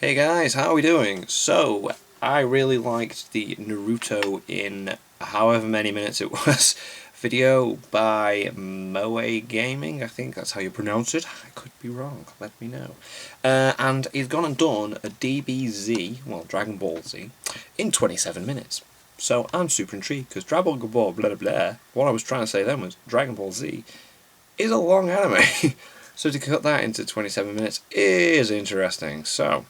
Hey guys, how are we doing? So, I really liked the Naruto in however many minutes it was video by Moe Gaming, I think that's how you pronounce it. I could be wrong, let me know. And he's gone and done a DBZ, well, Dragon Ball Z, in 27 minutes. So I'm super intrigued, because Dragon Ball blah blah blah, what I was trying to say then was Dragon Ball Z is a long anime. So to cut that into 27 minutes is interesting, so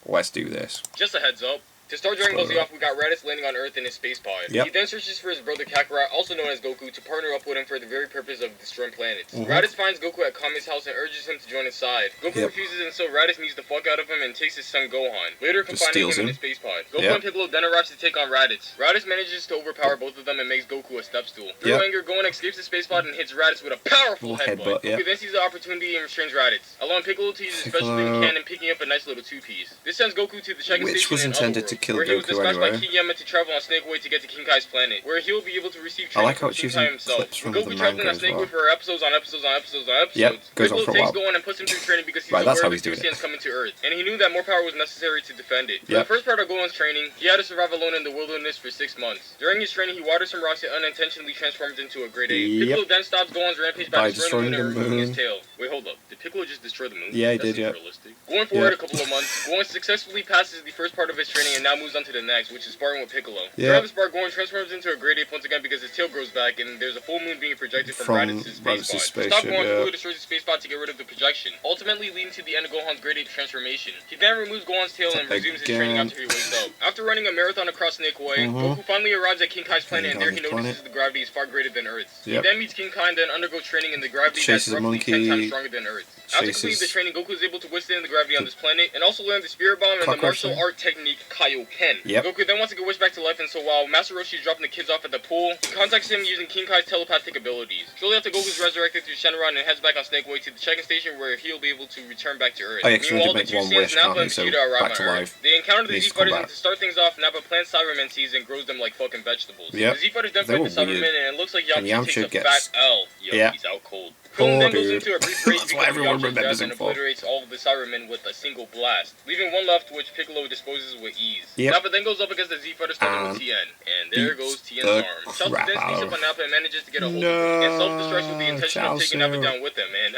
let's do this. Just a heads up. To start Dragon Ball Z off, we got Raditz landing on Earth in his space pod. He then searches for his brother Kakarot, also known as Goku, to partner up with him for the very purpose of destroying planets. Raditz finds Goku at Kame's house and urges him to join his side. Goku refuses, and so Raditz beats the fuck out of him and takes his son Gohan, later confining him in his space pod. Goku and Piccolo then arrive to take on Raditz. Raditz manages to overpower both of them and makes Goku a step stool. Through anger, Gohan escapes the space pod and hits Raditz with a powerful headbutt. Goku then sees the opportunity and restrains Raditz, allowing Piccolo to use his special thing cannon, picking up a nice little two-piece. This sends Goku to the checking station was intended to kill Goku anyway. By King Yama to travel on Snake Way to get to King Kai's planet, where he'll be able to receive training from King Kai himself. With Goku traveling on Snake Way for episodes, Piccolo takes Gohan and puts him through training because he's aware of the two Saiyans coming to Earth, and he knew that more power was necessary to defend it. For the first part of Gohan's training, he had to survive alone in the wilderness for 6 months. During his training, he waters some rocks and unintentionally transforms into a great ape. Piccolo then stops Gohan's rampage by destroying the moon and removing his tail. Wait, hold up. Did Piccolo just destroy the moon? Yeah, he did, realistic. Going forward a couple of months, Gohan successfully passes the first part of his training and now moves on to the next, which is sparring with Piccolo. During the spar, Gohan transforms into a great ape once again because his tail grows back and there's a full moon being projected from Raditz's space pod. To stop Gohan, Piccolo destroys the space pod to get rid of the projection, ultimately leading to the end of Gohan's great ape transformation. He then removes Gohan's tail and resumes his training after he wakes up. After running a marathon across Snake Way, Goku finally arrives at King Kai's planet and there he notices the gravity is far greater than Earth's. He then meets King Kai and then undergoes training in the gravity that's roughly 10 times stronger than Earth's. After completing the training, Goku is able to withstand the gravity on this planet and also learn the Spirit Bomb and the martial art technique Kaioken. Goku then wants to get wished back to life, and so while Master Roshi is dropping the kids off at the pool, he contacts him using King Kai's telepathic abilities. Shortly after, Goku is resurrected through Shenron and heads back on Snake Way to the check-in station where he'll be able to return back to Earth. Meanwhile, the two Saiyans, Nappa and Vegeta, arrive on Earth. They encounter the Z-Fighters, and to start things off, Nappa plants Cybermen seeds and grows them like fucking vegetables. The Z-Fighters then fight the Cybermen, and it looks like Yamcha takes a fat L. He's out cold. Krillin then goes into a brief rage because of Yamcha's death and obliterates all of the Cybermen with a single blast, leaving one left which Piccolo disposes with ease. Nappa then goes up against the Z-Fighter starting with Tien, and there goes Tien's arm. Chaozu then sneaks up on Nappa and manages to get a hold of him, and self-destructs with the intention of taking Nappa down with him, and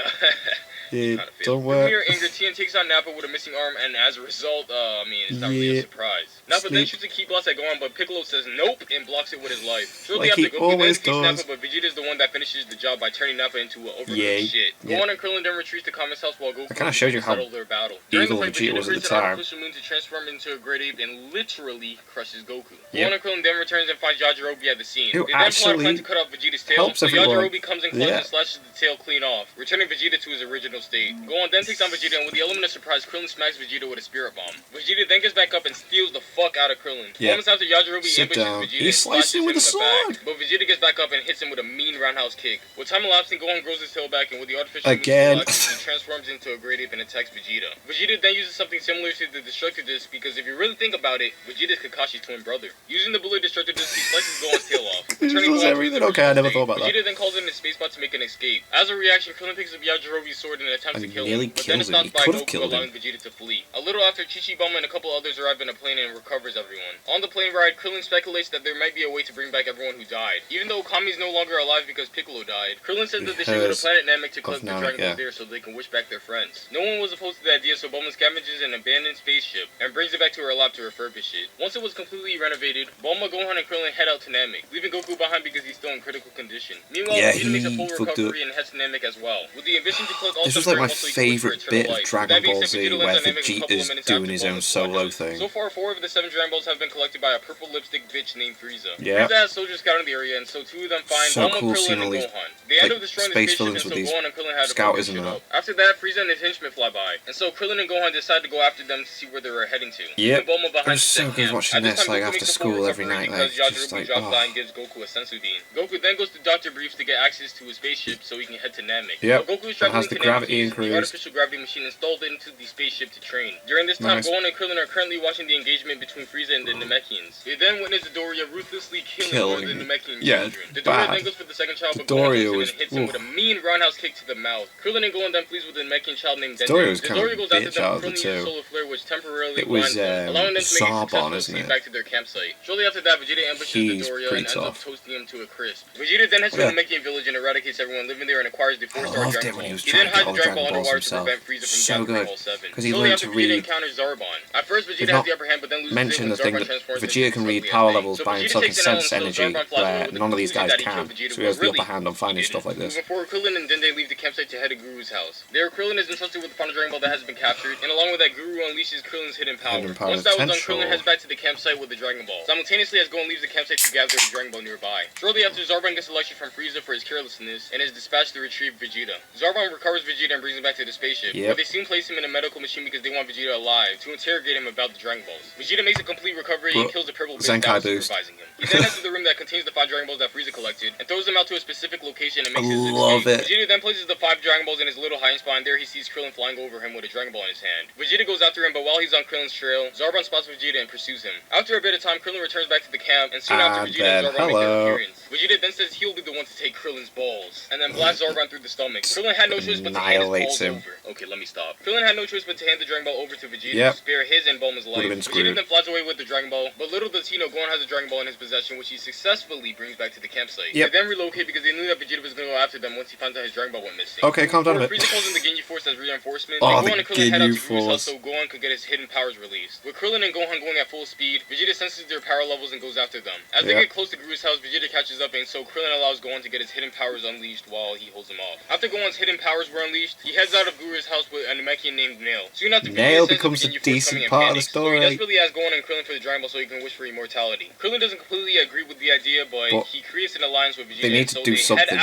don't work. From mere anger, Tien takes on Nappa with a missing arm, and as a result, it's not really a surprise. Nappa then shoots a key blast at Gohan, but Piccolo says nope and blocks it with his life. Shortly after, Goku then defeats Nappa, but Vegeta is the one that finishes the job by turning Nappa into an overgrown shit. Gohan and Krillin then retreat to Kame's house while Goku settle their battle. During the fight, Vegeta creates an artificial moon to transform into a great ape and literally crushes Goku. Gohan and Krillin then returns and finds Yajirobe at the scene. They then plot a plan to cut off Vegeta's tail, so Yajirobe comes in close and slashes the tail clean off, returning Vegeta to his original state. Gohan then takes on Vegeta, and with the element of surprise, Krillin smacks Vegeta with a Spirit Bomb. Vegeta then gets back up and steals the fuck out of Krillin. Moments after, Yajirobe ambushes Vegeta and slashes him in the back, but Vegeta gets back up and hits him with a mean roundhouse kick. With time elapsing, Gohan grows his tail back, and with the artificial moon he transforms into a great ape and attacks Vegeta. Vegeta then uses something similar to the Destructor Disc because if you really think about it, Vegeta is Kakashi's twin brother. Using the bullet Destructor Disc, he slices Gohan's tail off. I never thought about that. Vegeta then calls in his space bot to make an escape. As a reaction, Krillin picks up Yajirobe's sword and attempts to kill him, but then is stopped by Goku, allowing Vegeta to flee. A little after, Chi-Chi-Bulma and a couple others arrive in a plane and recovers everyone. On the plane ride, Krillin speculates that there might be a way to bring back everyone who died. Even though Kami is no longer alive because Piccolo died, Krillin said that they should go to planet Namek to collect the Dragon Ball there so they can wish back their friends. No one was opposed to the idea, so Bulma scavages an abandoned spaceship and brings it back to her lab to refurbish it. Once it was completely renovated, Bulma, Gohan, and Krillin head out to Namek, leaving Goku behind because he's still in critical condition. Meanwhile, Vegeta makes a full recovery and heads to Namek as well, with the ambition to collect all this was like my favourite bit of Dragon Ball Z, where Vegeta's doing his own solo thing. So far, 4 of the 7 Dragon Balls have been collected by a purple lipstick bitch named Frieza. Frieza has soldiers scouting the area, and so 2 of them find Bulma, Krillin, and Gohan. They end up destroying the spaceship, and so Gohan and Krillin had to pick shit up. After that, Frieza and his henchmen fly by, and so Krillin and Gohan decide to go after them to see where they were heading to. Bulma behind was so good watching this like after school every night. Because Yajirobe drops by and gives Goku a Sensu Bean. Goku then goes to Dr. Briefs to get access to his spaceship so he can head to Namek. Goku is traveling to Namek the artificial gravity machine installed into the spaceship to train. During this time, Gohan and Krillin are currently watching the engagement between Frieza and the Namekians. They then witness Doria ruthlessly killing the Namekian children. Doria then goes for the second child, but Gohan hits him with a mean roundhouse kick to the mouth. Krillin and Gohan then flees with a Namekian child named Dende. Doria goes after them, Krillin uses Solar Flare, which temporarily blinds them, allowing them to make a successful escape back to their campsite. Shortly after that, Vegeta ambushes Doria and ends up toasting him to a crisp. Vegeta then heads to the Namekian village and eradicates everyone living there and acquires the 4-star Dragon Ball. He then hides the Dragon Ball underwater to prevent Frieza from Dragon Ball 7. Shortly after, Vegeta encounters Zarbon. At first, Vegeta has the upper hand, but then loses it when Zarbon transforms. Vegeta can read power levels by himself and sense energy, where none of these guys can, so he has the upper hand on finding stuff like this. Before Krillin and Dende leave the campsite to head to Guru's house. There, Krillin is entrusted with the final Dragon Ball that has been captured, and along with that, Guru unleashes Krillin's hidden power. Once that was done, Krillin heads back to the campsite with the Dragon Ball. Simultaneously, as Gohan leaves the campsite to gather the Dragon Ball nearby. Shortly after, Zarbon gets a lecture from Frieza for his carelessness, and is dispatched to retrieve Vegeta. Zarbon recovers Vegeta and brings him back to the spaceship, where they soon place him in a medical machine because they want Vegeta alive, to interrogate him about the Dragon Balls. Vegeta makes a complete recovery and kills the purple bitch that was supervising him. He then heads to the room that contains the 5 Dragon Balls that Frieza collected, and throws them out to a specific location and makes his escape. Vegeta then places the 5 Dragon Balls in his little hiding spot, and there he sees Krillin flying over him with a Dragon Ball in his hand. Vegeta goes after him, but while he's on Krillin's trail, Zarbon spots Vegeta and pursues him. After a bit of time, Krillin returns back to the camp, and soon after, Vegeta and Zarbon make their appearance. Vegeta then says he'll be the one to take Krillin's balls, and then blasts Zarbon through the stomach. Krillin had no choice but to hand his balls over. Okay, let me stop. Krillin had no choice but to hand the Dragon Ball over to Vegeta to spare his and Bulma's life. Vegeta then flies away with the Dragon Ball, but little does he know Gohan has a Dragon Ball in his possession, which he successfully brings back to the campsite. They then relocate because they knew that Vegeta was going to go after them once he found out his Dragon Ball went missing. Okay, calm down a bit. Frieza calls in the Ginyu Force as reinforcement, and Gohan and Krillin head out to Guru's house so Gohan could get his hidden powers released. With Krillin and Gohan going at full speed, Vegeta senses their power levels and goes after them. As they get close to Guru's house, Vegeta catches up, and so Krillin allows Gohan to get his hidden powers unleashed while he holds him off. After Gohan's hidden powers were unleashed, he heads out of Guru's house with a Namekian named Nail. Soon after, Nail becomes a decent part of the story. So he desperately asks Gohan and Krillin for the Dragon Ball so he can wish for immortality. Krillin doesn't completely agree with the idea, but he creates an alliance with Vegeta. They need to do something,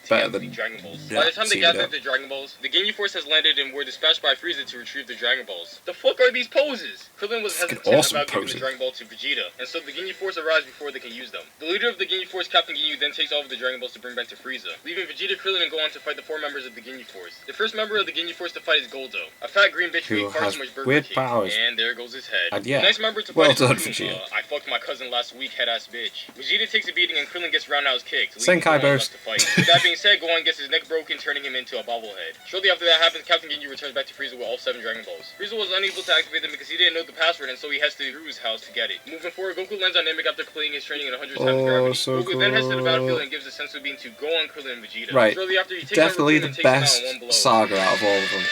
better than Dragon Balls. By the time they gathered the Dragon Balls, the Ginyu Force has landed and were dispatched by Frieza to retrieve the Dragon Balls. The fuck are these poses? Krillin was hesitant about giving the Dragon Ball to Vegeta, and so the Ginyu Force arrives before they can use them. The leader of the Ginyu Force, Captain Ginyu, then takes all of the Dragon Balls to bring back to Frieza, leaving Vegeta, Krillin, and Gohan to fight the 4 members of the Ginyu Force. The first member of the Ginyu Force to fight is Goldo, a fat green bitch who ate far too much Burger King. And there goes his head. The next member to fight is Vegeta. I fucked my cousin last week, head-ass bitch. Vegeta takes a beating and Krillin gets roundhouse kicked, leaving Gohan left to fight. With that being said, Gohan gets his neck broken, turning him into a bobblehead. Shortly after that happens, Captain Ginyu returns back to Frieza with all 7 Dragon Balls. Frieza was unable to activate them because he didn't know the password, and so he heads to Guru's house to get it. Moving forward, Goku lands on Namek after completing his training in 100 times gravity. Goku then heads to the battlefield and gives a sensu beam to Gohan, Krillin, and Vegeta. Shortly after, he takes definitely the best saga out of all of them.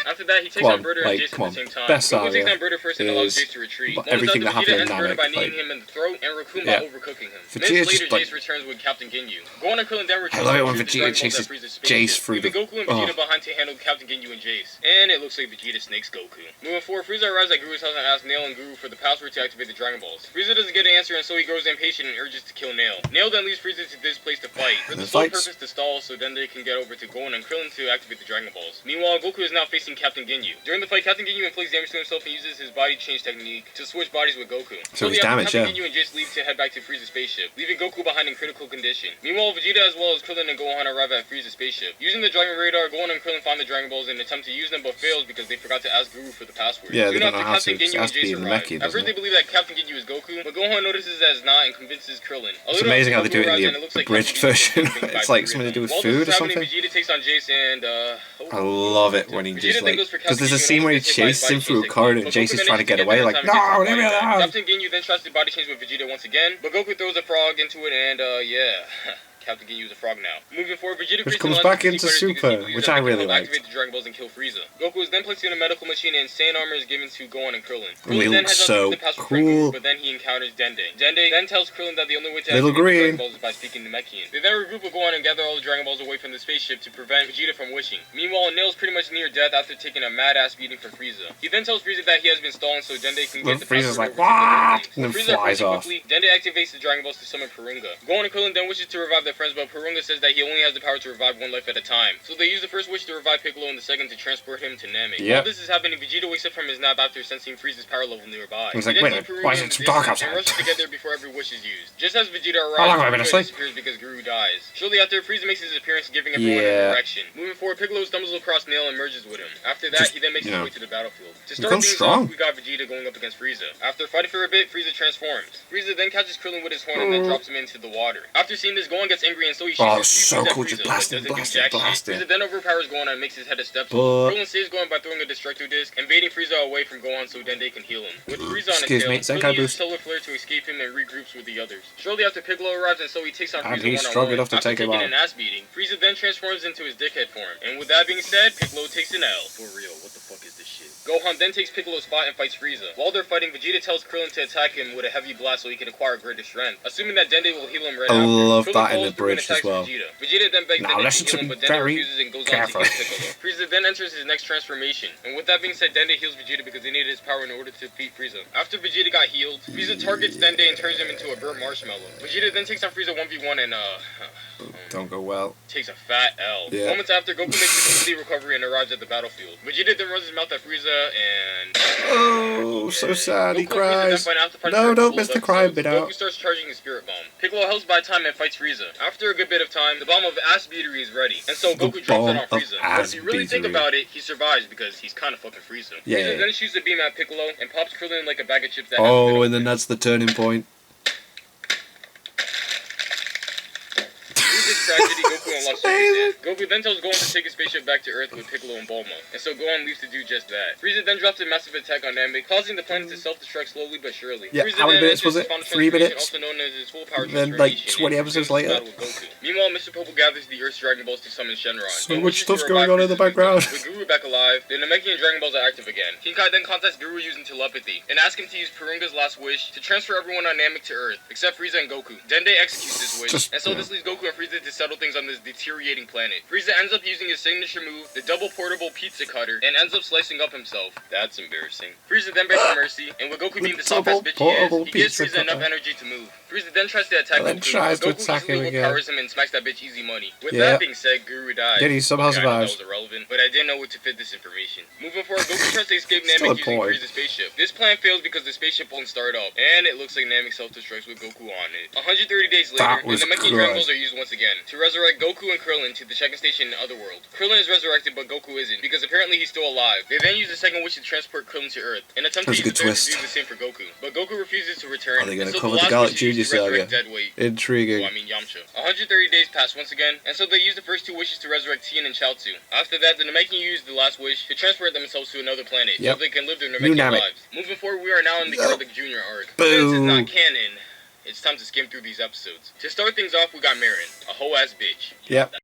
After that, he takes on Burter and Jace at the same time. Goku takes on Burter first and allows Jace to retreat. Everything that happened in Namek, by kneeing him in the throat and Rakuma overcooking him. Minutes later, Jace returns with Captain Ginyu. Gohan and Krillin then return to retrieve the Dragon Balls at Frieza's spaceship, leaving Goku and Vegeta behind to handle Captain Ginyu and Jace. And it looks like Vegeta snakes Goku. Moving forward, Frieza arrives at Guru's house and asks Nail and Guru for the password to activate the Dragon Balls. Frieza doesn't get an answer, and so he grows impatient and urges to kill Nail. Nail then leaves Frieza to this place to fight, for the sole purpose to stall so then they can get over to Gohan and Krillin to activate the Dragon Balls. Meanwhile, Goku is now facing Captain Ginyu. During the fight, Captain Ginyu inflicts damage to himself and uses his body change technique to switch bodies with Goku. So he's damaged, Captain Ginyu and Jace leave to head back to Frieza's spaceship, leaving Goku behind in critical condition. Meanwhile, Vegeta as well as Krillin and Gohan arrive at Frieza's spaceship. Using the Dragon Radar, Gohan and Krillin find the Dragon Balls and attempt to use them but fails because they forgot to ask Guru for the password. Yeah, they don't know how to. It has to be in Namek, at first they believe that Captain Ginyu is Goku, but Gohan notices that it's not and convinces Krillin. It's amazing how they do it in the abridged version. It's like something to do with food or something. Vegeta takes on Jace and I love it when he just like, because there's a scene where he chases him through a corridor and Jace is trying to get away, like, no, leave me alone! Captain Ginyu then tries to body change with Vegeta once again, but Goku throws a frog into it and, yeah. Captain Ginyu is a frog now. Moving forward, Vegeta comes back into Super, which I really like. Activate the Dragon Balls and kill Frieza. Goku is then placed in a medical machine and Saiyan armor is given to Gohan and Krillin. They look so cool. But then he encounters Dende. Dende then tells Krillin that the only way to activate the Dragon Balls is by speaking Namekian. They then regroup with Gohan and gather all the Dragon Balls away from the spaceship to prevent Vegeta from wishing. Meanwhile, Nail's pretty much near death after taking a mad-ass beating from Frieza. He then tells Frieza that he has been stalling so Dende can get the Frieza's like, what? And then flies off. Dende activates the Dragon Balls to summon Purunga. Gohan and Krillin then wishes to revive the friends, but Purunga says that he only has the power to revive one life at a time. So they use the first wish to revive Piccolo and the second to transport him to Namek. While this is happening, Vegeta wakes up from his nap after sensing Frieza's power level nearby. He's like, wait, why is it so dark outside? And rushes to get there before every wish is used. Just as Vegeta arrives, Frieza disappears because Guru dies. Shortly after, Frieza makes his appearance, giving everyone a direction. Moving forward, Piccolo stumbles across Nail and merges with him. After that, he then makes his way to the battlefield. To start things off, we got Vegeta going up against Frieza. After fighting for a bit, Frieza transforms. Frieza then catches Krillin with his horn and then drops him into the water. After seeing this, Gohan gets angry and so he shoots his at Frieza, but doesn't do jack shit. Frieza then overpowers Gohan and makes his head a step stool. Krillin saves Gohan by throwing a Destructo Disc and baiting Frieza away from Gohan so Dende can heal him. With Frieza on his tail, Krillin uses Solar Flare to escape him and regroups with the others. Shortly after, Piccolo arrives and so he takes on Frieza one-on-one. After taking an ass beating, Frieza then transforms into his dickhead form. And with that being said, Piccolo takes an L. For real, what the fuck is this shit? Gohan then takes Piccolo's spot and fights Frieza. While they're fighting, Vegeta tells Krillin to attack him with a heavy blast so he can acquire greater strength, assuming that Dende will heal him right after. I love that in the bridge as well. Vegeta then begs Dende to heal him, but Dende refuses and goes on to kill Piccolo. Frieza then enters his next transformation, and with that being said, Dende heals Vegeta because he needed his power in order to defeat Frieza. After Vegeta got healed, Frieza targets Dende and turns him into a burnt marshmallow. Vegeta then takes on Frieza 1v1 and don't go well. Takes a fat L. Moments after, Goku makes a complete recovery and arrives at the battlefield. Vegeta then runs his mouth at Frieza and... Oh, so sad, he cries. No, don't miss the crying bit out. Goku starts charging his Spirit Bomb. Piccolo helps by time and fights Frieza. After a good bit of time, the Bomb of Ass Beatery is ready, and so Goku drops it on Frieza. But if you really think about it, he survives because he's kind of fucking Frieza. Frieza then shoots a beam at Piccolo and pops Krillin like a bag of chips that and then that's the turning point. Tragedy, Goku unlocks Super. Goku then tells Gohan to take his spaceship back to Earth with Piccolo and Bulma, and so Gohan leaves to do just that. Frieza then drops a massive attack on Namek, causing the planet to self-destruct slowly but surely. Frieza how many minutes was it? 3 minutes? Also known as his full power then like 20 episodes later. Meanwhile, Mr. Popo gathers the Earth's Dragon Balls to summon Shenron. So much stuff's going on in the background. With Guru back alive, the Namekian Dragon Balls are active again. King Kai then contacts Guru using telepathy, and asks him to use Purunga's last wish to transfer everyone on Namek to Earth, except Frieza and Goku. Dende executes this wish, and so this leaves Goku and Frieza to settle things on this deteriorating planet. Frieza ends up using his signature move, the double portable pizza cutter, and ends up slicing up himself. That's embarrassing. Frieza then begs for mercy, and with Goku being the soft-ass bitch he gives Frieza enough energy to move. Frieza then tries to attack Goku, but Goku easily overpowers him and smacks that bitch easy money. With that being said, Guru dies. Did he somehow survive? That was irrelevant, but I didn't know what to fit this information. Moving forward, Goku tries to escape Namek using Frieza's spaceship. This plan fails because the spaceship won't start up, and it looks like Namek self-destructs with Goku on it. 130 days later, the Namekian Dragon Balls are used once again to resurrect Goku and Krillin to the check-in station in the Otherworld. Krillin is resurrected, but Goku isn't, because apparently he's still alive. They then use the second wish to transport Krillin to Earth, and attempt to use the third to do the same for Goku. But Goku refuses to return. Are they going to cover the Gallic Junior saga? Intriguing. Well, I mean Yamcha. 130 days pass once again, and so they use the first two wishes to resurrect Tien and Chaozu. After that, the Namekian use the last wish to transport themselves to another planet, so they can live their Namekian lives. Moving forward, we are now in the Garlic Jr. arc. Since it's not canon, it's time to skim through these episodes. To start things off, we got Marin, a hoe-ass bitch. Yep.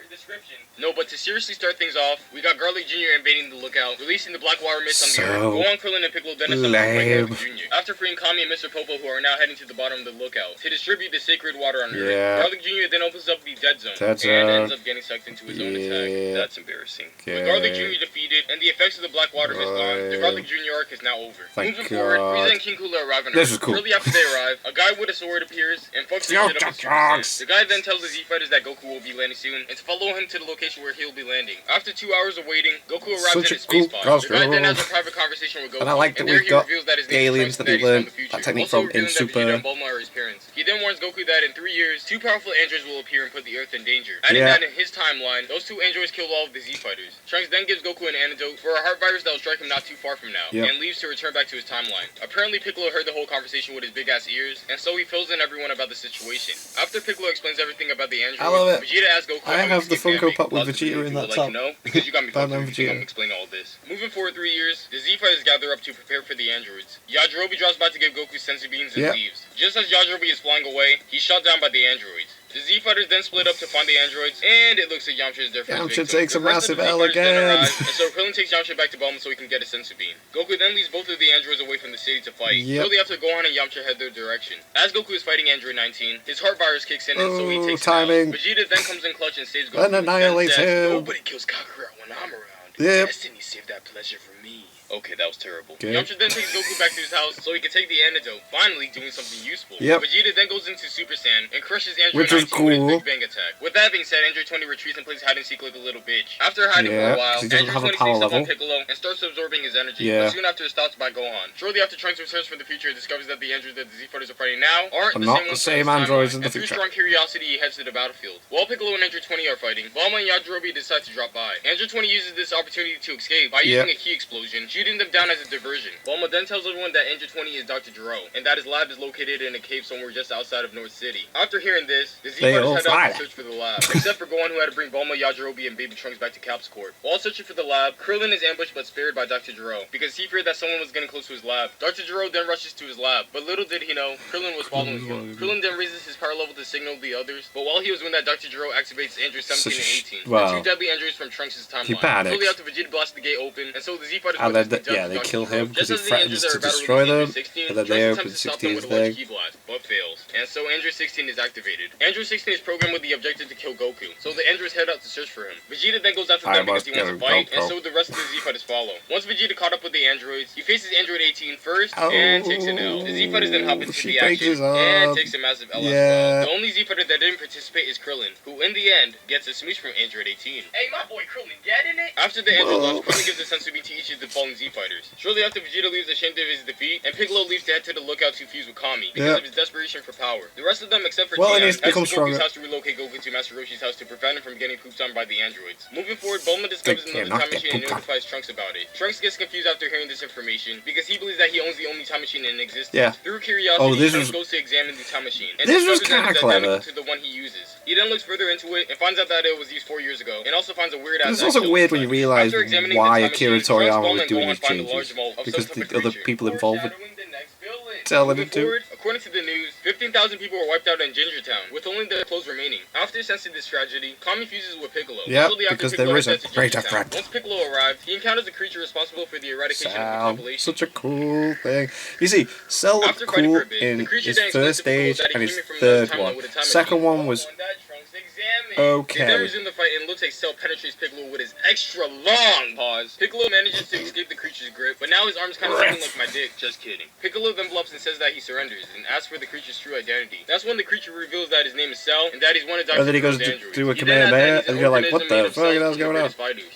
Description. No, but to seriously start things off, we got Garlic Jr. invading the Lookout, releasing the Black Water Mist on the Earth. Gohan, Krillin, and Piccolo then assemble Garlic Jr. After freeing Kami and Mr. Popo, who are now heading to the bottom of the Lookout to distribute the sacred water on Earth. Garlic Jr. then opens up the Dead Zone and ends up getting sucked into his own attack. That's embarrassing. With Garlic Jr. defeated and the effects of the Black Water Mist gone, the Garlic Jr. arc is now over. Moving forward, Frieza and King Cooler arrive on Earth. Shortly after they arrive, a guy with a sword appears and fucks the shit up with Super Saiyan. The guy then tells the Z Fighters that Goku will be landing soon and to follow him to the location where he'll be landing. After 2 hours of waiting, Goku arrives at his space pod. The guy then has a private conversation with Goku, and I like that we've got aliens that we learned that technique from in Super. Vegeta and Bulma are his parents. He then warns Goku that in 3 years, 2 powerful androids will appear and put the Earth in danger. Adding that in his timeline, those 2 androids killed all of the Z Fighters. Trunks then gives Goku an antidote for a heart virus that will strike him not too far from now, and leaves to return back to his timeline. Apparently, Piccolo heard the whole conversation with his big ass ears, and so he fills in everyone about the situation. After Piccolo explains everything about the androids, Vegeta asks Goku, I have the Funko Pop with Vegeta in that top. No, because you got me confused. I'm explaining all this. Moving forward 3 years, the Z Fighters gather up to prepare for the androids. Yajirobe drops by to give Goku senzu beans and leaves. Just as Yajirobe is flying away, he's shot down by the androids. The Z Fighters then split up to find the androids, and it looks like Yamcha is their first victim. Yamcha takes a massive L again. And so Krillin takes Yamcha back to Bulma so he can get a senzu bean. Goku then leaves both of the androids away from the city to fight. Shortly after, Gohan and Yamcha head their direction. As Goku is fighting Android 19, his heart virus kicks in, and so he takes timing. Vegeta then comes in clutch and saves Goku. And annihilates him. Nobody kills Kakarot when I'm around. Destiny saved that pleasure for me. Okay, that was terrible. Okay. Yamcha then takes Goku back to his house so he can take the antidote, finally doing something useful. Yep. Vegeta then goes into Super Saiyan and crushes Android Which is 19 with his cool. Big Bang attack. With that being said, Android 20 retreats and plays hide and seek like a little bitch. After hiding for a while, he doesn't have a Android 20 power sneaks up level. on Piccolo and starts absorbing his energy, Yeah. but soon after is stopped by Gohan. Shortly after Trunks returns from the future and discovers that the androids that the Z Fighters are fighting now aren't But not the the same same androids in the and through future. strong curiosity, he heads to the battlefield. While Piccolo and Android 20 are fighting, Bulma and Yajirobe decide to drop by. Android 20 uses this opportunity to escape by using a key explosion, shooting them down as a diversion. Bulma then tells everyone that Android 20 is Dr. Gero, and that his lab is located in a cave somewhere just outside of North City. After hearing this, the Z Fighters head out to search for the lab, except for Gohan, who had to bring Bulma, Yajirobe, and Baby Trunks back to Caps Court. While searching for the lab, Krillin is ambushed but spared by Dr. Gero, because he feared that someone was getting close to his lab. Dr. Gero then rushes to his lab, but little did he know, Krillin was following him. Krillin then raises his power level to signal the others, but while he was doing that, Dr. Gero activates androids 17 and 18, the two deadly androids from Trunks' timeline. Shortly after, Vegeta blasts the gate open, and so the Z Fighters they kill him because he threatens to destroy them, and then they open 16's thing. But fails, and so Android 16 is activated. Android 16 is programmed with the objective to kill Goku, so the androids head out to search for him. Vegeta then goes after them because he wants to fight, and so the rest of the Z Fighters follow. Once Vegeta caught up with the androids, he faces Android 18 first and takes an L. The Z Fighters then hop into the action and takes a massive L as well. The only Z Fighter that didn't participate is Krillin, who in the end gets a smooch from Android 18. Hey, my boy Krillin, get in it? After the android loss, Krillin gives a sensu bean to each of the fallen Z Fighters. Shortly after, Vegeta leaves ashamed of his defeat, and Piccolo leaves to head to the lookout to fuse with Kami because of his desperation for power. The rest of them, except for Tien, head to Goku's house to relocate Goku to Master Roshi's house to prevent him from getting pooped on by the androids. Moving forward, Bulma discovers another time machine and notifies Trunks about it. Trunks gets confused after hearing this information because he believes that he owns the only time machine in existence. Through curiosity, Trunks goes to examine the time machine and discovers that it's identical to the one he uses. He then looks further into it and finds out that it was used 4 years ago, and also finds a weird ass. It's also weird when you realize why Akira Toriyama was doing these changes, because the other people involved would tell them to. According to the news, 15,000 people were wiped out in Gingertown, with only their clothes remaining. After sensing this tragedy, Kami fuses with Piccolo. Yep, because there is a greater threat. Once Piccolo arrived, he encounters a creature responsible for the eradication of the population. Such a cool thing. You see, Cell looked cool in his first stage and his third one. Second one was okay. They then resume the fight and looks like Cell penetrates Piccolo with his extra long paws. Piccolo manages to escape the creature's grip, but now his arm's kind of something like my dick. Just kidding. Piccolo then bluffs and says that he surrenders and asks for the creature's true identity. That's when the creature reveals that his name is Cell and that he's one of Dr. And then he goes to do a Kamehameha and you're like, what the fuck is going on?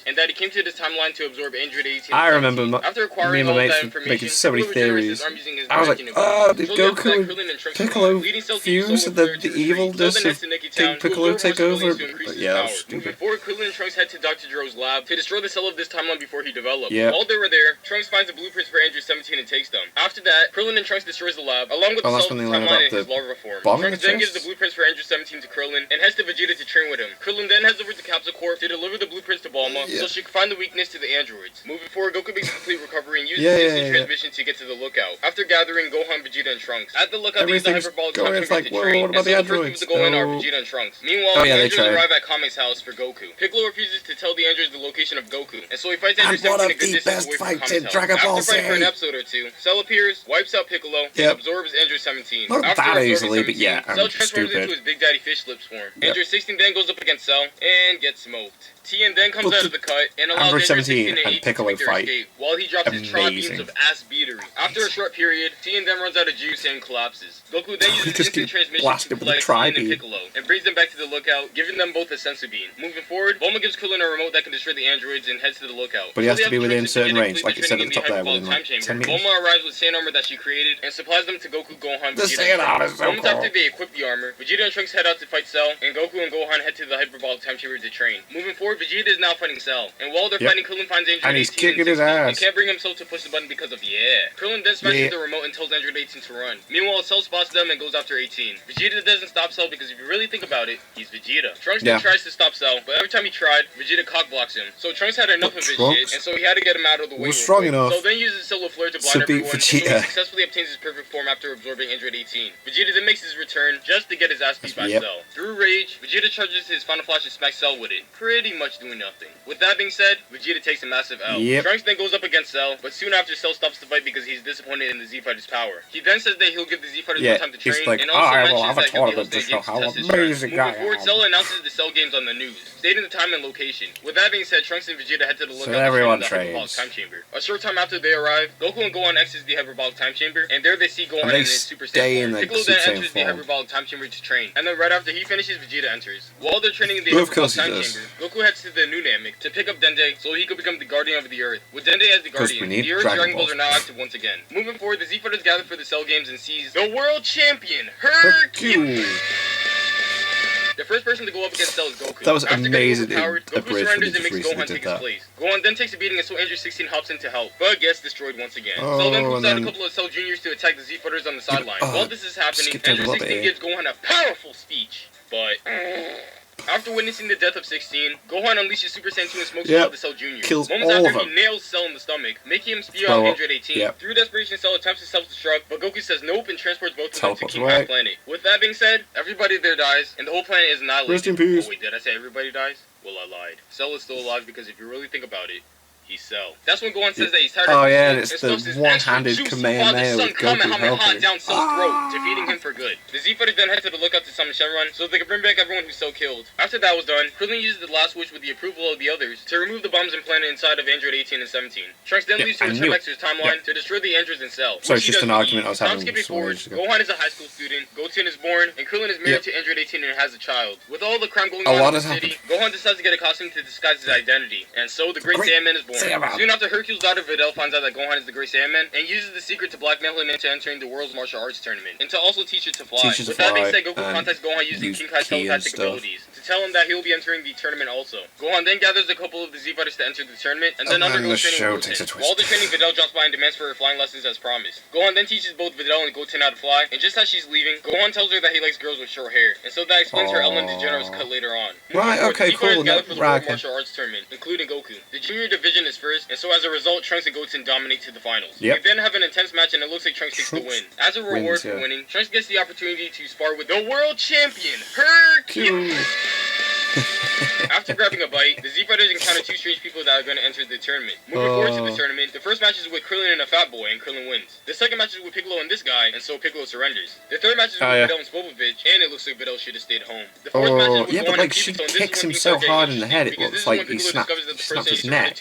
And that he came to this timeline to absorb Android 18. I remember me and my mates making so many theories. I was like, oh, did Goku and Piccolo fuse and then the evilness of King Piccolo take over? Yeah, that was stupid. Before Krillin and Trunks head to Dr. Gero's lab to destroy the cell of this timeline before he developed. While they were there, Trunks finds the blueprints for Android 17 and takes them. After that, Krillin and Trunks destroys the lab, along with the cell of the timeline in his larva form. Trunks then gives the blueprints for Android 17 to Krillin and heads to Vegeta to train with him. Krillin then heads over to Capsule Corp to deliver the blueprints to Bulma so she can find the weakness to the androids. Moving forward, Goku makes a complete recovery and uses instant transmission to get to the lookout. After gathering Gohan, Vegeta, and Trunks. At the lookout, they use the hyperbolic time chamber to train. What about the androids? The go in are Vegeta and Trunks. Meanwhile, the androids arrive at Kame's house for Goku. Piccolo refuses to tell the androids the location of Goku, and so he fights Android 17 a good distance away from Kame's house. DragonBall Z. After fighting for an episode or two, Cell appears, wipes out Piccolo, and absorbs Android 17. Not After that easily, 17, but yeah, Cell transforms into his Big Daddy Fish Lips form. Android 16 then goes up against Cell and gets smoked. Tien then comes out of the cut and allows Android 16 and Piccolo to escape, while he drops his tri beams of ass beatery. After a short period, Tien then runs out of juice and collapses. Goku then uses instant transmission to flex Tien and Piccolo, and brings them back to the lookout, giving them both a sensu bean. Moving forward, Bulma gives Krillin a remote that can destroy the androids and heads to the lookout. But he has to be within certain range, like it said at the top there, within like 10 meters. Bulma arrives with Saiyan armor that she created and supplies them to Goku, Gohan, The Saiyan armor is so cool. Moments after they equip the armor, Vegeta and Trunks head out to fight Cell, and Goku and Gohan head to the hyperbolic time chamber to train. Moving forward, Vegeta is now fighting Cell, and while they're fighting, Krillin finds Android 18 and he's kicking his ass. and can't bring himself to push the button because of Krillin then smashes the remote and tells Android 18 to run. Meanwhile, Cell spots them and goes after 18. Vegeta doesn't stop Cell because if you really think about it, he's Vegeta. Trunks then tries to stop Cell, but every time he tried, Vegeta cockblocks him. So Trunks had enough of his shit, and so he had to get him out of the way. Strong enough. So then uses Solar Flare to blind everyone, and so he successfully obtains his perfect form after absorbing Android 18. Vegeta then makes his return just to get his ass beat by Cell. Through rage, Vegeta charges his Final Flash and smacks Cell with it, pretty much doing nothing. With that being said, Vegeta takes a massive L. Trunks then goes up against Cell, but soon after Cell stops the fight because he's disappointed in the Z Z-Fighters' power. He then says that he'll give the Z-Fighters more time to train, like, and also I will mentions have a that he'll be tournament to hosting show games how to test his strength. amazing I Moving forward, am. Cell announces the Cell Games on the news, stating the time and location. With that being said, Trunks and Vegeta head to the lookout So everyone to train in the Hyperbolic trains. Time Chamber. A short time after they arrive, Goku and Gohan exit the Hyperbolic Time Chamber, and there they see Gohan in his Super Saiyan form. Piccolo then enters the Hyperbolic Time Chamber to train, and then right after he finishes, Vegeta enters. While they're training in the Hyperbolic Time Chamber, Goku heads to the new Namek to pick up Dende so he could become the Guardian of the Earth. With Dende as the Guardian, the Earth's Dragon Balls are now active once again. Moving forward, the Z-Fighters gather for the Cell Games and sees the World Champion, Hercule! The first person to go up against Cell is Goku. That was After amazing. Goku surrenders and makes Gohan take his place. Gohan then takes a beating and so Andrew 16 hops in to help, but gets destroyed once again. Cell then puts out a couple of Cell Juniors to attack the Z-Fighters on the sideline. While this is happening, Andrew 16 gives Gohan a powerful speech, but... After witnessing the death of 16, Gohan unleashes Super Saiyan 2 and smokes all of the Cell Juniors. Kills Moments all after, of them. he nails Cell in the stomach, making him spew out Android 18. Yep. Through desperation, Cell attempts to self-destruct, but Goku says nope and transports both of them to King away. Planet. With that being said, everybody there dies, and the whole planet is annihilated. Rest in peace. Oh wait, did I say everybody dies? Well, I lied. Cell is still alive because if you really think about it, he's Cell. That's when Gohan says that he's tired of and it's the one-handed Kamehameha with Goku helping. down Cell's throat, defeating him for good. The Z-Fighters then head to the lookout to summon Shenron so they can bring back everyone who's Cell killed. After that was done, Krillin uses the last wish with the approval of the others to remove the bombs implanted inside of Android 18 and 17. Trunks then leaves to return back to his timeline to destroy the androids in Cell. So it's just an argument I was having. Skipping forward, Gohan is a high school student, Goten is born, and Krillin is married to Android 18 and has a child. With all the crime going on in the city, Gohan decides to get a costume to disguise his identity, and so the Great Saiyaman is born. Soon after Hercule's daughter Videl finds out that Gohan is the Great Saiyaman and uses the secret to blackmail him into entering the world's martial arts tournament and to also teach her to fly. With that being said, Goku contacts Gohan using King Kai's telepathic abilities to tell him that he will be entering the tournament also. Gohan then gathers a couple of the Z-Fighters to enter the tournament and then undergoes training with Goten. While they're training, Videl drops by and demands for her flying lessons as promised. Gohan then teaches both Videl and Goten how to fly, and just as she's leaving, Gohan tells her that he likes girls with short hair, and so that explains her Ellen DeGeneres cut later on. Okay, cool. Gather for the World Martial Arts Tournament, including Goku. The junior division is first, and so as a result, Trunks and Goten dominate to the finals. They then have an intense match, and it looks like Trunks takes the win. As a reward for winning, Trunks gets the opportunity to spar with the world champion, Hercule! After grabbing a bite, the Z-Fighters encounter two strange people that are going to enter the tournament. Moving forward to the tournament, the first match is with Krillin and a fat boy, and Krillin wins. The second match is with Piccolo and this guy, and so Piccolo surrenders. The third match is with Videl and Spopovich, and it looks like Videl should have stayed home. The fourth match is with Gohan and she Kibito, kicks him so hard in the head, it looks like he snapped his neck.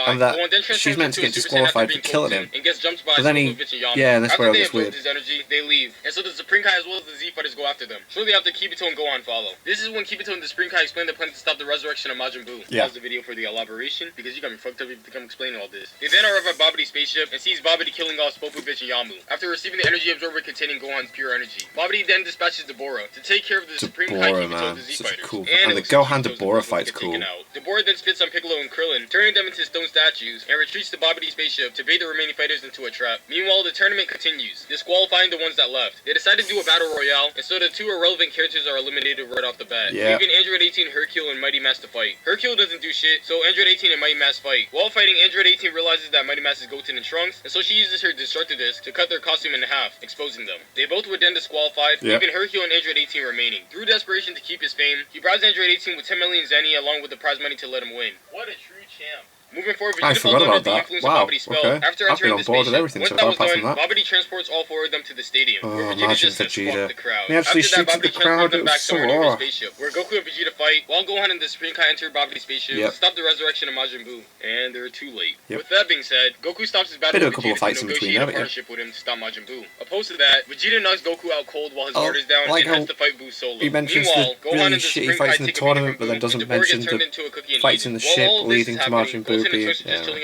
And that she's meant to get disqualified for killing him. And gets jumped by but then he, and that's where it gets weird. His energy, they leave, and so the Supreme Kai as well as the Z-Fighters go after them. Shortly after, Kibito and Gohan follow. This is when Kibito and the Supreme Kai explain their plan to stop the resurrection of Majin Buu. Pause the video for the elaboration, because you got me fucked up if you think I'm explaining all this. They then arrive at Babidi's spaceship and sees Babidi killing off Spopovich and Yamu. After receiving the energy absorber containing Gohan's pure energy, Babidi then dispatches Deborah to take care of the Supreme Kai Kibito of the Z-Fighters. Cool. And the Gohan Deborah fight's cool. Deborah then spits on Piccolo and Krillin, turning them into stone statues, and retreats to Babidi's spaceship to bait the remaining fighters into a trap. Meanwhile, the tournament continues, disqualifying the ones that left. They decide to do a battle royale, and so the two irrelevant characters are eliminated right off the bat, leaving Android 18, Hercule, and Mighty Mass to fight. Hercule doesn't do shit, so Android 18 and Mighty Mass fight. While fighting, Android 18 realizes that Mighty Mass is Goten and Trunks, and so she uses her Destructor Disc to cut their costume in half, exposing them. They both were then disqualified, leaving Hercule and Android 18 remaining. Through desperation to keep his fame, he bribes Android 18 with 10 million Zenny along with the prize money to let him win. What a true champ. Moving forward, I forgot about that. Wow, okay. After I've been on board with everything so far apart from that. Babidi transports all four of them to the stadium, where Vegeta imagine just says fuck the crowd. He actually shoots at the crowd, it was so raw. Where Goku and Vegeta fight, while Gohan and the Supreme Kai enter Babidi's spaceship to stop the resurrection of Majin Buu. And they're too late. With that being said, Goku stops his battle with Vegeta to negotiate a partnership with him to stop Majin Buu. Opposed to that, Vegeta knocks Goku out cold while his guard is down and has to fight Buu solo. He mentions the really shitty fights in the tournament, but then doesn't mention the fights in the ship leading to Majin Buu being...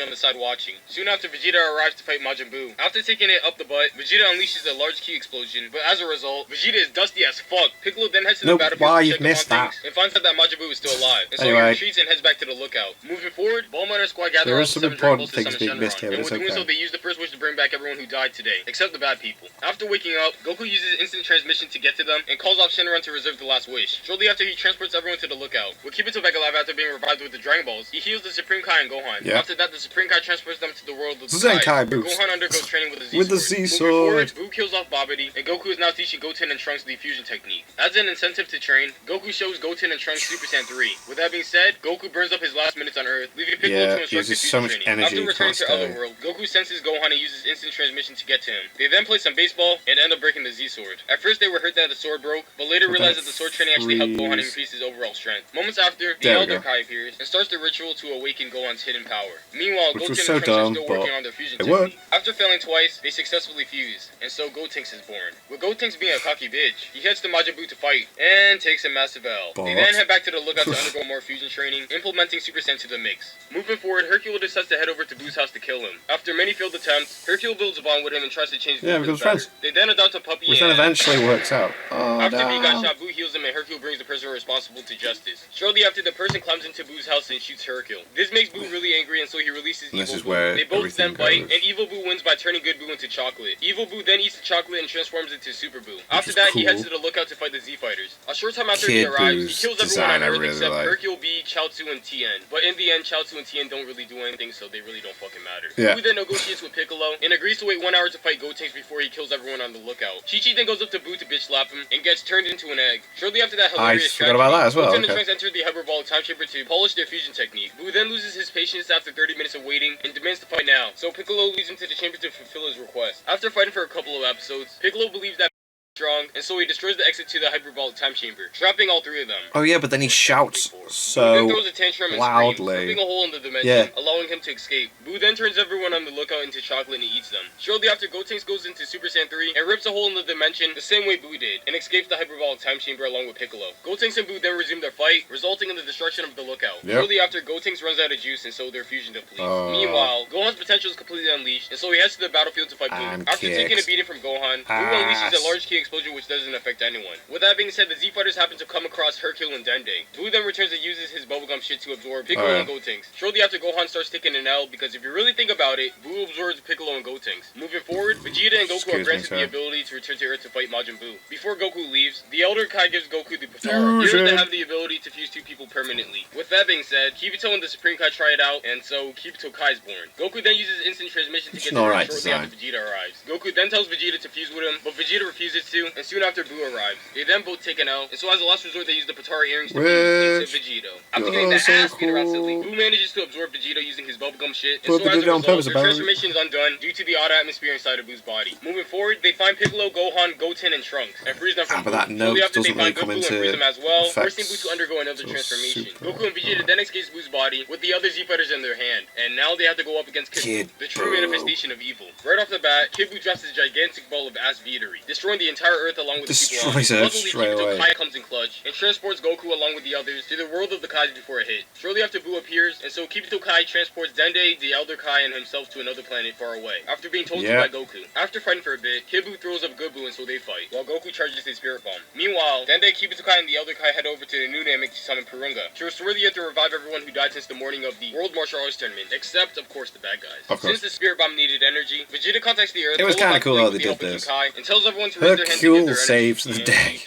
on the side watching. Soon after, Vegeta arrives to fight Majin Buu. After taking it up the butt, Vegeta unleashes a large ki explosion, but as a result, Vegeta is dusty as fuck. Piccolo then heads to the battlefield to check up on things, and finds out that Majin Buu is still alive, and so he retreats and heads back to the lookout. Moving forward, Bulma and her squad gather all the 7 Dragon Balls to summon Shenron, and with doing so, they use the first wish to bring back everyone who died today, except the bad people. After waking up, Goku uses instant transmission to get to them, and calls off Shenron to reserve the last wish. Shortly after, he transports everyone to the lookout. With Kibito back alive after being revived with the Dragon Balls, he heals the Supreme Kai and Gohan, Gohan. Yeah. After that, the Supreme Kai transports them to the world of the Zen Kai where boost. Gohan undergoes training with the Z With the Sword. Z Sword. Buu kills off Babidi, and Goku is now teaching Goten and Trunks the fusion technique. As an incentive to train, Goku shows Goten and Trunks Super Saiyan 3. With that being said, Goku burns up his last minutes on Earth, leaving Piccolo to instruct the fusion so much training. energy. After returning to Otherworld, Goku senses Gohan and uses instant transmission to get to him. They then play some baseball and end up breaking the Z Sword. At first, they were hurt that the sword broke, but later realized that the sword training actually helped Gohan increase his overall strength. Moments after, the Elder Kai appears and starts the ritual to awaken Gohan's hidden power. Meanwhile, Goten and Trunks are still working on their fusion technique. After failing twice, they successfully fuse, and so Gotenks is born. With Gotenks being a cocky bitch, he heads to Majin Buu to fight, and takes a massive L. They then head back to the lookout to undergo more fusion training, implementing Super Saiyan to the mix. Moving forward, Hercule decides to head over to Buu's house to kill him. After many failed attempts, Hercule builds a bond with him and tries to change Buu for the better. They then adopt a puppy, which then eventually works out. After Buu got shot, Buu heals him and Hercule brings the person responsible to justice. Shortly after, the person climbs into Buu's house and shoots Hercule. This makes Buu really angry, and so he releases Evil Buu. They both then fight, and Evil Buu wins by turning Good Buu into chocolate. Evil Buu then eats the chocolate and transforms into Super Buu. After that, he heads to the lookout to fight the Z Fighters. A short time after he arrives, he kills everyone on Earth except Hercule, B, Chaozu, and Tien. But in the end, Chaozu and Tien don't really do anything, so they really don't fucking matter. Buu then negotiates with Piccolo and agrees to wait 1 hour to fight Gotenks before he kills everyone on the lookout. Chi-Chi then goes up to Buu to bitch slap him and gets turned into an egg. Shortly after that hilarious tragedy, Goten and Trunks enter the hyperbolic time chamber to polish their fusion technique. Buu then loses his patience after 30 minutes of waiting and demands to fight now, so Piccolo leads him to the chamber to fulfill his request. After fighting for a couple of episodes, Piccolo believes that strong, and so he destroys the exit to the hyperbolic time chamber, trapping all three of them. Oh yeah, but then he shouts so Buu then throws a tantrum and loudly, screams, ripping a hole in the dimension, allowing him to escape. Buu then turns everyone on the lookout into chocolate and he eats them. Shortly after, Gotenks goes into Super Saiyan 3 and rips a hole in the dimension the same way Buu did, and escapes the hyperbolic time chamber along with Piccolo. Gotenks and Buu then resume their fight, resulting in the destruction of the lookout. Shortly after, Gotenks runs out of juice, and so their fusion depletes. Meanwhile, Gohan's potential is completely unleashed, and so he heads to the battlefield to fight Buu. After taking a beating from Gohan, Buu unleashes a large key explosion which doesn't affect anyone. With that being said, the Z Fighters happen to come across Hercule and Dende. Buu then returns and uses his bubblegum shit to absorb Piccolo and Gotenks. Shortly after, Gohan starts taking an L because if you really think about it, Buu absorbs Piccolo and Gotenks. Moving forward, Vegeta and Goku are granted the ability to return to Earth to fight Majin Buu. Before Goku leaves, the Elder Kai gives Goku the Potara. Here they have the ability to fuse two people permanently. With that being said, Kibito and the Supreme Kai try it out, and so Kibito Kai is born. Goku then uses instant transmission to get to Earth shortly after Vegeta arrives. Goku then tells Vegeta to fuse with him, but Vegeta refuses to, and soon after Buu arrives. They then both take an L, and so as a last resort, they use the Potara earrings to fuse into Vegeta. After getting the ass beat around silly, Buu manages to absorb Vegeta using his bubblegum shit, and so as a result, their transformation is undone due to the odd atmosphere inside of Buu's body. Moving forward, they find Piccolo, Gohan, Goten, and Trunks, and freeze them from Buu. Shortly after, they find Good Buu and freeze them as well, forcing Buu to undergo another transformation. Goku and Vegeta then escape Buu's body with the other Z Fighters in their hand, and now they have to go up against Kid Buu, the true manifestation of evil. Right off the bat, Kid Buu drops his gigantic ball of ass beatery, destroying the entire Earth along with the people on it. Luckily, Kai comes in clutch and transports Goku along with the others to the world of the Kais before it hit. Shortly after, Buu appears, and so Kibito Kai transports Dende, the Elder Kai, and himself to another planet far away, after being told to by Goku. After fighting for a bit, Kid Buu throws up Good Buu, and so they fight, while Goku charges his Spirit Bomb. Meanwhile, Dende, Kibito Kai, and the Elder Kai head over to the new Namek to summon Purunga, to restore the Earth to revive everyone who died since the morning of the World Martial Arts Tournament, except, of course, the bad guys. Since the Spirit Bomb needed energy, Vegeta contacts the Earth. It was kind of cool how they did this. Kai, and tells everyone to raise their hands to give their saves the day.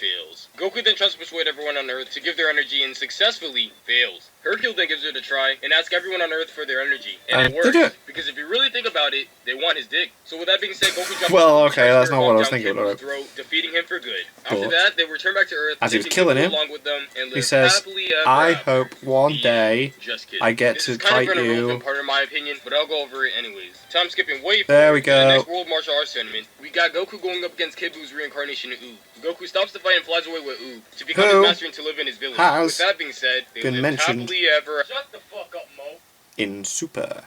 Goku then tries to persuade everyone on Earth to give their energy and successfully fails. Hercule then gives it a try and asks everyone on Earth for their energy, and it works. Because if you really think about it, they want his dick. So with that being said, Goku drops that's not what I was thinking about. Throat, defeating him for good. After that, they return back to Earth, as he was killing him. Along with them, and he says, "I hope one day I get to fight you." This is kind of an irrelevant part in my opinion, but I'll go over it anyways. Time skipping way there we go. The next World Martial Arts Tournament, we got Goku going up against Kid Buu's reincarnation of Oob. Goku stops the fight and flies away with Oob to become his master and to live in his village. With that being said, they live happily ever. Shut the fuck up, Mo. In Super.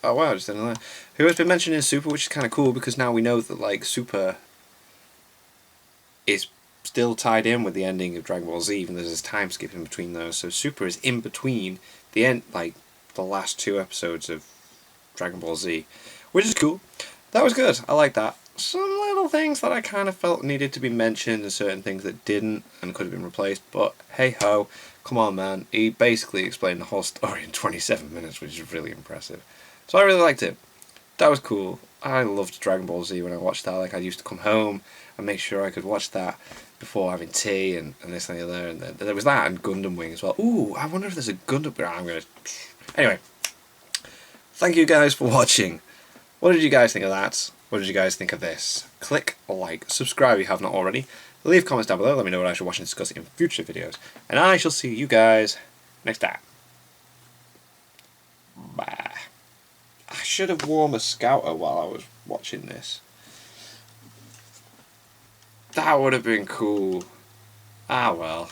Oh wow, I just didn't know that. Who has been mentioned in Super, which is kind of cool because now we know that like Super is still tied in with the ending of Dragon Ball Z, even though there's time skip in between those. So Super is in between the end, like the last two episodes of Dragon Ball Z, which is cool. That was good. I like that. Some little things that I kind of felt needed to be mentioned and certain things that didn't and could have been replaced, but hey ho, come on man, he basically explained the whole story in 27 minutes, which is really impressive. So I really liked it. That was cool. I loved Dragon Ball Z when I watched that. Like, I used to come home and make sure I could watch that before having tea and this and the other, and there was that and Gundam Wing as well. Ooh, I wonder if there's a Gundam... I'm gonna... Anyway, thank you guys for watching. What did you guys think of that? What did you guys think of this? Click like, subscribe if you have not already. Leave comments down below, let me know what I should watch and discuss in future videos. And I shall see you guys next time. Bye. I should have worn a scouter while I was watching this. That would have been cool. Ah well.